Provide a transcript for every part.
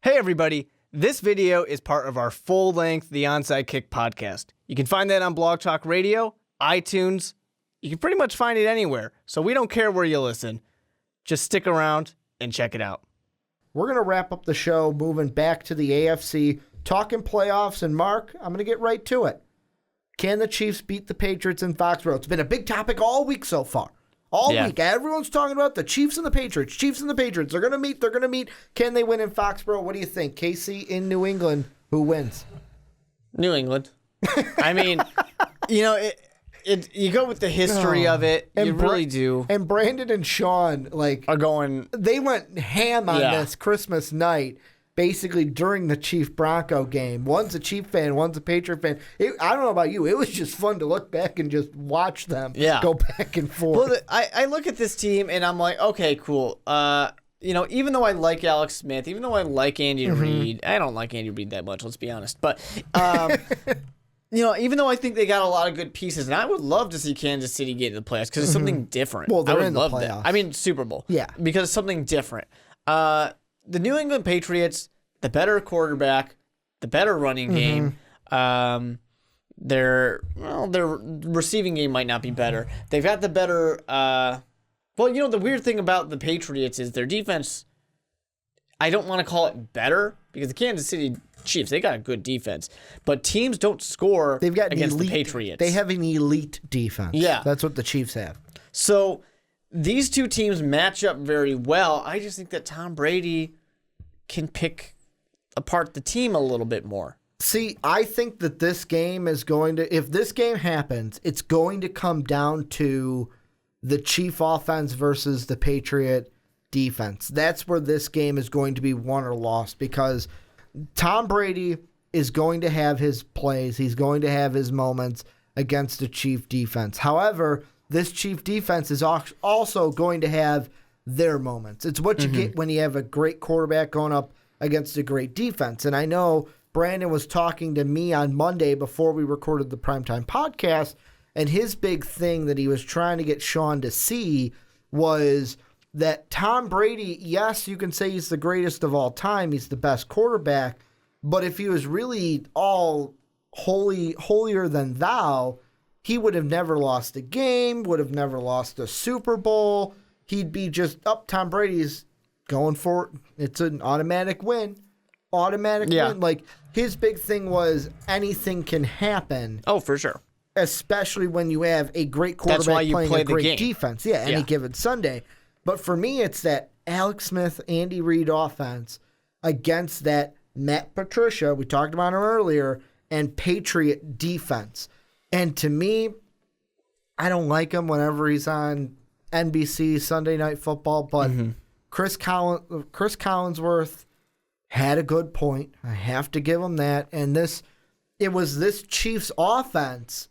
Hey everybody, this video is part of our full-length The Onside Kick podcast. You can find that on Blog Talk Radio, iTunes. You can pretty much find it anywhere, so we don't care where you listen. Just stick around and check it out. We're going to wrap up the show moving back to the AFC, talking playoffs, and Mark, I'm going to get right to it. Can the Chiefs beat the Patriots in Foxboro? It's been a big topic all week so far. All week. Everyone's talking about the Chiefs and the Patriots. Chiefs and the Patriots. They're going to meet. They're going to meet. Can they win in Foxboro? What do you think? KC in New England. Who wins? New England. I mean, you go with the history of it. You really do. And Brandon and Sean are going. They went ham on this Christmas night, basically during the Chief-Bronco game. One's a Chief fan, one's a Patriot fan. I don't know about you. It was just fun to look back and just watch them go back and forth. Well, I look at this team and I'm like, okay, cool. Even though I like Alex Smith, even though I like Andy Reid, I don't like Andy Reid that much, let's be honest. But, even though I think they got a lot of good pieces, and I would love to see Kansas City get to the playoffs because it's something different. Well, they're I would in the love playoffs. that. I mean, Super Bowl. Yeah. Because it's something different. The New England Patriots, the better quarterback, the better running game. Their receiving game might not be better. They've got the better. The weird thing about the Patriots is their defense. I don't want to call it better because the Kansas City Chiefs, they got a good defense, but teams don't score against the Patriots. They have an elite defense. Yeah, that's what the Chiefs have. So these two teams match up very well. I just think that Tom Brady can pick apart the team a little bit more. See, I think that this game is going to, if this game happens, it's going to come down to the Chief offense versus the Patriot defense. That's where this game is going to be won or lost because Tom Brady is going to have his plays. He's going to have his moments against the Chief defense. However, this Chief defense is also going to have their moments. It's what you get when you have a great quarterback going up against a great defense. And I know Brandon was talking to me on Monday before we recorded the Primetime podcast, and his big thing that he was trying to get Sean to see was that Tom Brady, yes, you can say he's the greatest of all time, he's the best quarterback, but if he was really all holier than thou, he would have never lost a game, would have never lost a Super Bowl. He'd be just, Tom Brady's going for it. It's an automatic win. Win. Like, his big thing was anything can happen. Oh, for sure. Especially when you have a great quarterback playing a great defense. Yeah, any given Sunday. But for me, it's that Alex Smith, Andy Reid offense against that Matt Patricia, we talked about him earlier, and Patriot defense. And to me, I don't like him whenever he's on NBC Sunday Night Football, but Chris Collinsworth had a good point. I have to give him that. And this Chiefs offense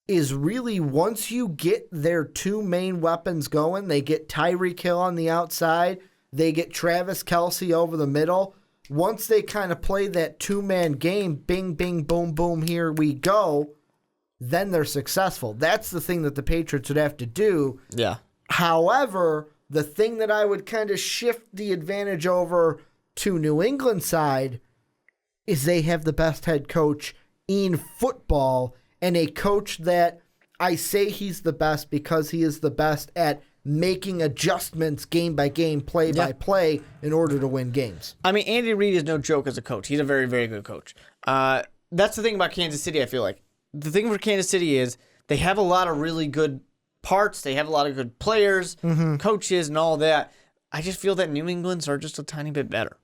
is really, once you get their two main weapons going, they get Tyreek Hill on the outside, they get Travis Kelce over the middle. Once they kind of play that two-man game, bing, bing, boom, boom, here we go, then they're successful. That's the thing that the Patriots would have to do. Yeah. However, the thing that I would kind of shift the advantage over to New England side is they have the best head coach in football, and a coach that I say he's the best because he is the best at making adjustments game by game, play by play in order to win games. I mean, Andy Reid is no joke as a coach. He's a very, very good coach. That's the thing about Kansas City, I feel like. The thing for Kansas City is they have a lot of really good parts. They have a lot of good players, coaches, and all that. I just feel that New England's are just a tiny bit better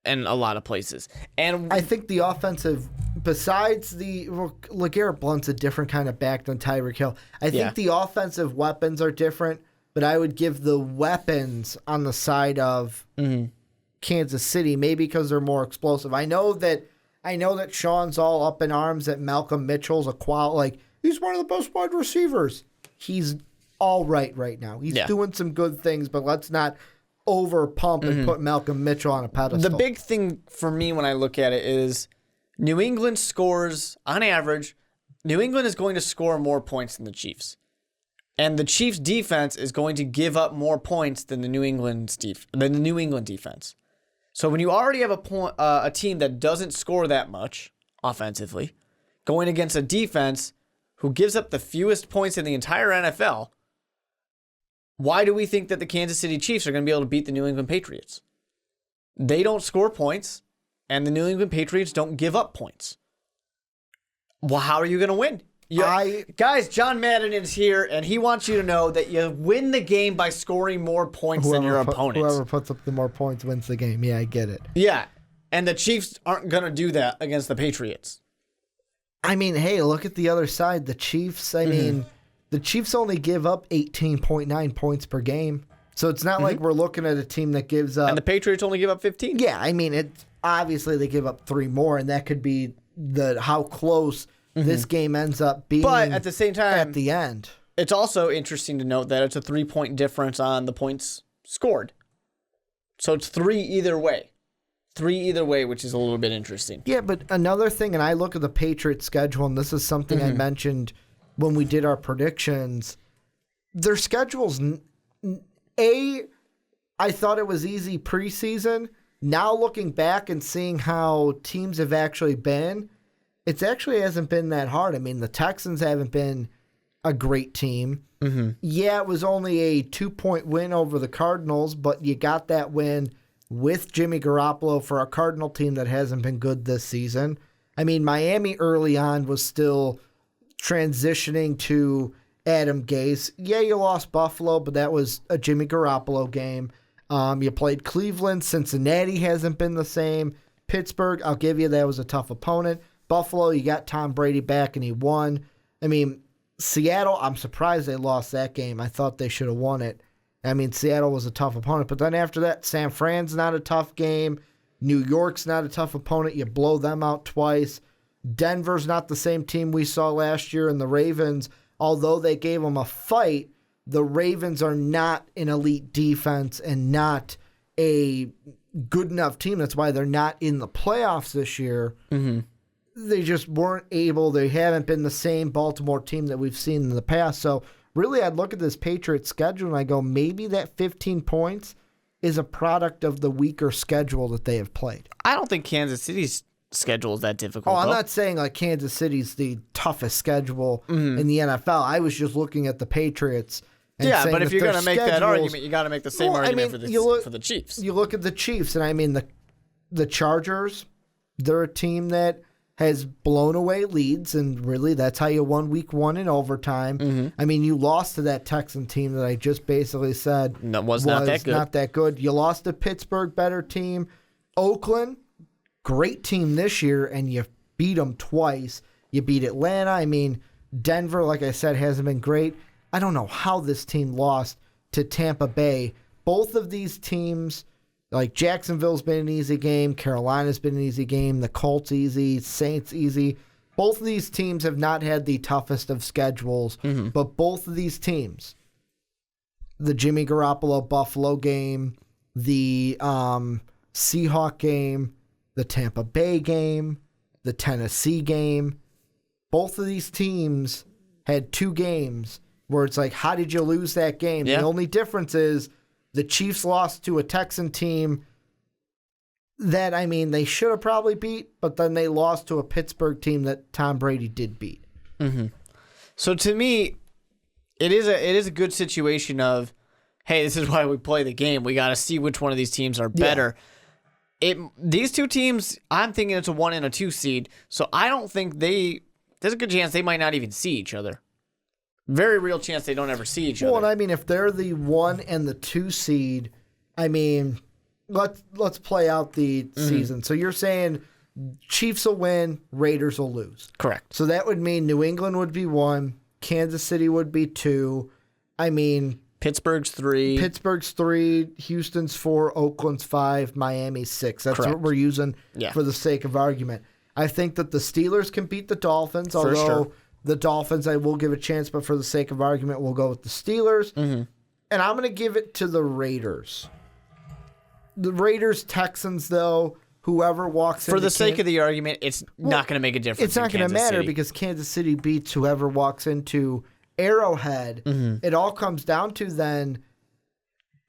in a lot of places. And I think the offensive, besides LeGarrette Blount's a different kind of back than Tyreek Hill. I think the offensive weapons are different, but I would give the weapons on the side of Kansas City, maybe because they're more explosive. I know that Sean's all up in arms that Malcolm Mitchell's he's one of the best wide receivers. He's all right now. He's doing some good things, but let's not over pump and put Malcolm Mitchell on a pedestal. The big thing for me when I look at it is New England scores, on average, New England is going to score more points than the Chiefs. And the Chiefs defense is going to give up more points than the New England defense. So when you already have a team that doesn't score that much offensively, going against a defense who gives up the fewest points in the entire NFL, why do we think that the Kansas City Chiefs are going to be able to beat the New England Patriots? They don't score points, and the New England Patriots don't give up points. Well, how are you going to win? Guys, John Madden is here, and he wants you to know that you win the game by scoring more points than your opponents. Whoever puts up the more points wins the game. Yeah, I get it. Yeah, and the Chiefs aren't going to do that against the Patriots. I mean, hey, look at the other side. The Chiefs, the Chiefs only give up 18.9 points per game. So it's not like we're looking at a team that gives up. And the Patriots only give up 15. Yeah, I mean, obviously they give up 3 more, and that could be how close this game ends up being. But at the same time, at the end, it's also interesting to note that it's a 3-point difference on the points scored. So it's 3 either way. 3 either way, which is a little bit interesting. Yeah, but another thing, and I look at the Patriots schedule, and this is something I mentioned when we did our predictions. Their schedule's, I thought it was easy preseason. Now looking back and seeing how teams have actually been, it actually hasn't been that hard. I mean, the Texans haven't been a great team. Yeah, it was only a 2-point win over the Cardinals, but you got that win with Jimmy Garoppolo for a Cardinal team that hasn't been good this season. I mean, Miami early on was still transitioning to Adam Gase. Yeah, you lost Buffalo, but that was a Jimmy Garoppolo game. You played Cleveland. Cincinnati hasn't been the same. Pittsburgh, I'll give you, that was a tough opponent. Buffalo, you got Tom Brady back and he won. I mean, Seattle, I'm surprised they lost that game. I thought they should have won it. I mean, Seattle was a tough opponent. But then after that, San Fran's not a tough game. New York's not a tough opponent. You blow them out twice. Denver's not the same team we saw last year. And the Ravens, although they gave them a fight, the Ravens are not an elite defense and not a good enough team. That's why they're not in the playoffs this year. They just weren't able. They haven't been the same Baltimore team that we've seen in the past. So really, I'd look at this Patriots schedule and I go, maybe that 15 points is a product of the weaker schedule that they have played. I don't think Kansas City's schedule is that difficult. Oh, I'm not saying like Kansas City's the toughest schedule in the NFL. I was just looking at the Patriots. And but if you're going to make that argument, you got to make the same argument for the Chiefs. You look at the Chiefs, and I mean the Chargers. They're a team that has blown away leads, and really that's how you won week 1 in overtime. I mean, you lost to that Texan team that I just basically said was not that good. You lost to Pittsburgh, better team. Oakland, great team this year, and you beat them twice. You beat Atlanta. I mean, Denver, like I said, hasn't been great. I don't know how this team lost to Tampa Bay. Both of these teams, like Jacksonville's been an easy game, Carolina's been an easy game, the Colts easy, Saints easy. Both of these teams have not had the toughest of schedules, but both of these teams, the Jimmy Garoppolo Buffalo game, the Seahawk game, the Tampa Bay game, the Tennessee game, both of these teams had 2 games where it's like, how did you lose that game? The only difference is the Chiefs lost to a Texan team that, I mean, they should have probably beat, but then they lost to a Pittsburgh team that Tom Brady did beat. So to me, it is a good situation of, hey, this is why we play the game. We got to see which one of these teams are better. These 2 teams, I'm thinking it's a 1 and a 2 seed, so I don't think there's a good chance they might not even see each other. Very real chance they don't ever see each other. Well, I mean, if they're the 1 and the 2 seed, I mean, let's play out the season. So you're saying Chiefs will win, Raiders will lose. Correct. So that would mean New England would be 1, Kansas City would be 2. I mean, Pittsburgh's 3. Houston's 4, Oakland's 5, Miami's 6. That's Correct. what we're using for the sake of argument. I think that the Steelers can beat the Dolphins, although the Dolphins I will give a chance, but for the sake of argument, we'll go with the Steelers. And I'm going to give it to the Raiders. The Raiders, Texans, though, whoever walks in. For the sake of the argument, it's not going to make a difference. It's not going to matter because Kansas City beats whoever walks into Arrowhead. It all comes down to then,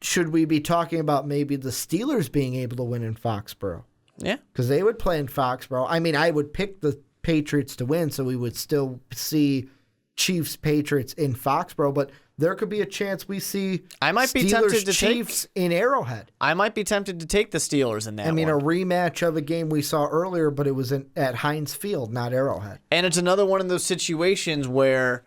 should we be talking about maybe the Steelers being able to win in Foxboro? Yeah. Because they would play in Foxboro. I mean, I would pick the Patriots to win, so we would still see Chiefs-Patriots in Foxboro, but there could be a chance we see Steelers-Chiefs in Arrowhead. I might be tempted to take the Steelers in that one. A rematch of a game we saw earlier, but it was at Heinz Field, not Arrowhead. And it's another one of those situations where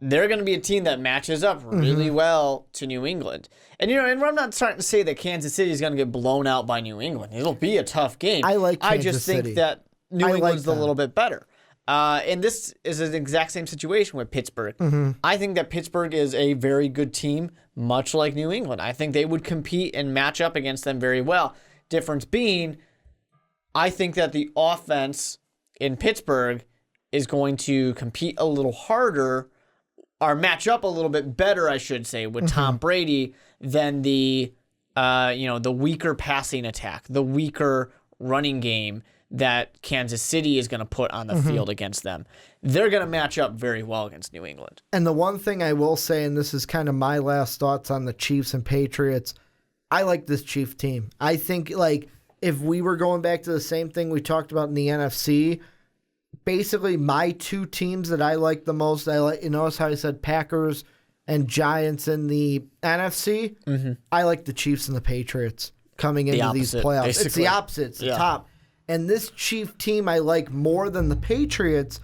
they're going to be a team that matches up really well to New England. And, and I'm not starting to say that Kansas City is going to get blown out by New England. It'll be a tough game. I just think that New England's a little bit better. And this is an exact same situation with Pittsburgh. I think that Pittsburgh is a very good team, much like New England. I think they would compete and match up against them very well. Difference being, I think that the offense in Pittsburgh is going to compete a little harder or match up a little bit better, I should say, with Tom Brady than the weaker passing attack, the weaker running game that Kansas City is going to put on the field against them. They're going to match up very well against New England. And the one thing I will say, and this is kind of my last thoughts on the Chiefs and Patriots, I like this Chiefs team. I think, if we were going back to the same thing we talked about in the NFC, basically my two teams that I like the most, notice how I said Packers and Giants in the NFC? I like the Chiefs and the Patriots coming into these playoffs. Basically. It's the opposite. It's the top. And this Chief team I like more than the Patriots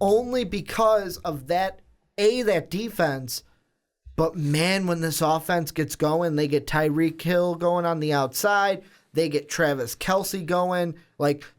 only because of that defense. But, man, when this offense gets going, they get Tyreek Hill going on the outside. They get Travis Kelce going.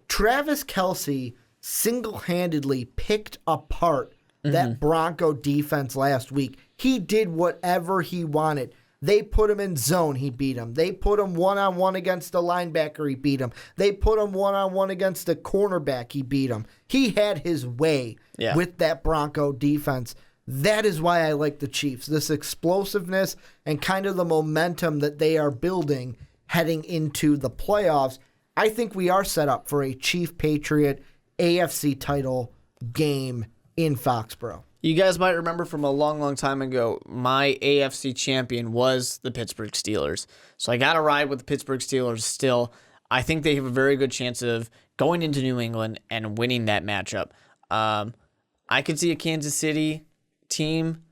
Travis Kelce single-handedly picked apart that Bronco defense last week. He did whatever he wanted. They put him in zone, he beat him. They put him one-on-one against the linebacker, he beat him. They put him one-on-one against the cornerback, he beat him. He had his way with that Bronco defense. That is why I like the Chiefs. This explosiveness and kind of the momentum that they are building heading into the playoffs. I think we are set up for a Chief-Patriot AFC title game in Foxboro. You guys might remember from a long, long time ago, my AFC champion was the Pittsburgh Steelers. So I got to ride with the Pittsburgh Steelers still. I think they have a very good chance of going into New England and winning that matchup. I could see a Kansas City team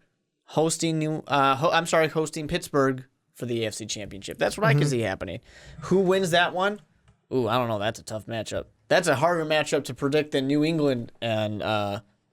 hosting Pittsburgh for the AFC Championship. That's what I could see happening. Who wins that one? Ooh, I don't know. That's a tough matchup. That's a harder matchup to predict than New England and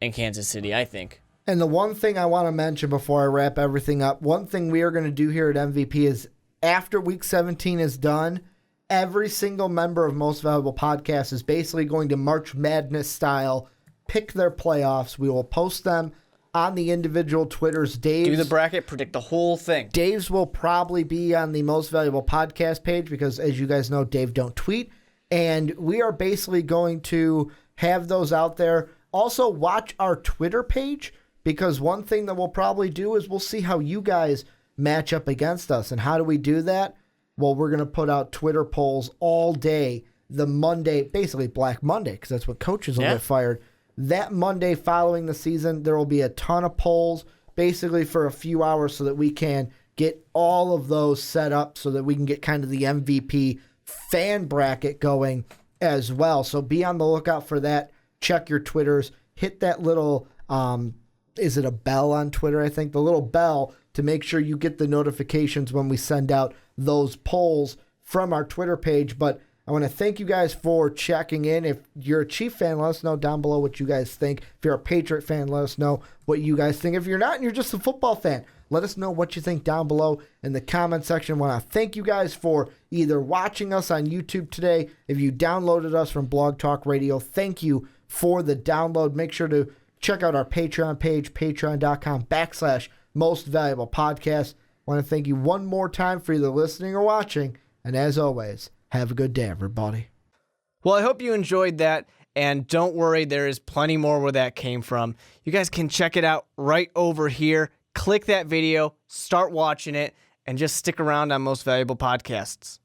Kansas City, I think. And the one thing I want to mention before I wrap everything up, one thing we are going to do here at MVP is after Week 17 is done, every single member of Most Valuable Podcast is basically going to March Madness style pick their playoffs. We will post them on the individual Twitters. Do the bracket, predict the whole thing. Dave's will probably be on the Most Valuable Podcast page because, as you guys know, Dave don't tweet. And we are basically going to have those out there. Also, watch our Twitter page because one thing that we'll probably do is we'll see how you guys match up against us. And how do we do that? Well, we're going to put out Twitter polls all day, the Monday, basically Black Monday, because that's what coaches will get fired. That Monday following the season, there will be a ton of polls, basically for a few hours so that we can get all of those set up so that we can get kind of the MVP fan bracket going as well. So be on the lookout for that. Check your Twitters. Hit that little, is it a bell on Twitter? I think the little bell to make sure you get the notifications when we send out those polls from our Twitter page. But I want to thank you guys for checking in. If you're a Chief fan, let us know down below what you guys think. If you're a Patriot fan, let us know what you guys think. If you're not and you're just a football fan, let us know what you think down below in the comment section. I want to thank you guys for either watching us on YouTube today. If you downloaded us from Blog Talk Radio, thank you for the download. Make sure to check out our Patreon page, patreon.com/Most Valuable Podcast. I want to thank you one more time for either listening or watching. And as always, have a good day, everybody. Well, I hope you enjoyed that. And don't worry, there is plenty more where that came from. You guys can check it out right over here. Click that video, start watching it, and just stick around on Most Valuable Podcasts.